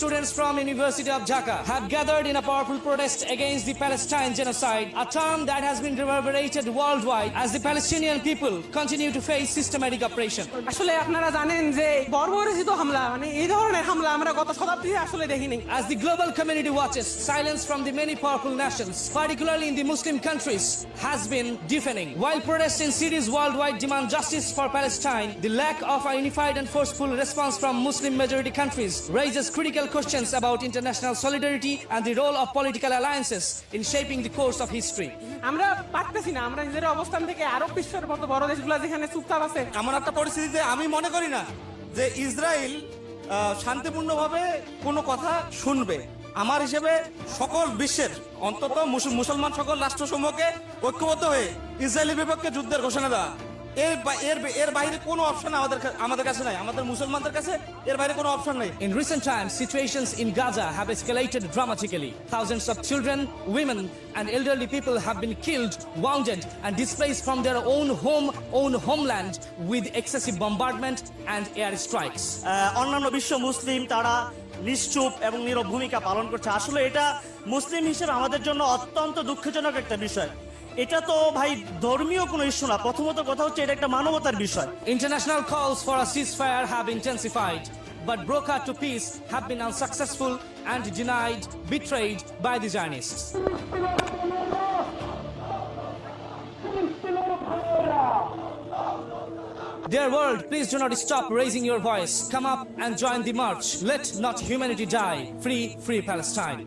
students from University of Dhaka have gathered in a powerful protest against the Palestine genocide, a term that has been reverberated worldwide as the Palestinian people continue to face systematic oppression. আসলে আপনারা জানেন যে বর্বরচিত হামলা মানে এই ধরনের হামলা আমরা গত শতাব্দীতে আসলে দেখিনি। As the global community watches, silence from the many powerful nations, particularly in the Muslim countries, has been deafening. While protests in cities worldwide demand justice for Palestine, the lack of a unified and forceful response from Muslim majority countries raises critical questions about international solidarity and the role of political alliances in shaping the course of history. আমরা পারতেছি না, আমরা নিজের অবস্থান থেকে আরব বিশ্বের মতো বড় দেশগুলো যেখানে চুপচাপ আছে। এমন একটা পরিস্থিতিতে আমি মনে করি না যে ইসরায়েল শান্তিপূর্ণভাবে কোনো কথা শুনবে। আমার হিসেবে সকল বিশ্বের অন্তত মুসলমান সকল রাষ্ট্রসমূহকে ঐক্যবদ্ধ হয়ে ইসরায়েলের বিপক্ষে যুদ্ধের ঘোষণা দেওয়া, এর বাইরে কোনো অপশন আমাদের কাছে নাই, আমাদের মুসলমানদের কাছে এর বাইরে কোনো অপশন নেই। In recent times, situations in Gaza have escalated dramatically. Thousands of children, women, and elderly people have been killed, wounded, and displaced from their own homeland with excessive bombardment and air strikes. অন্যান্য বিশ্ব মুসলিম তারা নিশ্চুপ এবং নীরব ভূমিকা পালন করছে। আসলে এটা মুসলিম হিসেবে আমাদের জন্য অত্যন্ত দুঃখজনক একটা বিষয়। এটা তো ভাই ধর্মীয় কোনো ইস্যু না, প্রথমত কথা হচ্ছে এটা একটা মানবতার বিষয়। International calls for a ceasefire have intensified, but broker to peace have been unsuccessful and denied, betrayed by the Zionists. Dear world, please do not stop raising your voice. Come up and join the march. Let not humanity die. Free, free Palestine.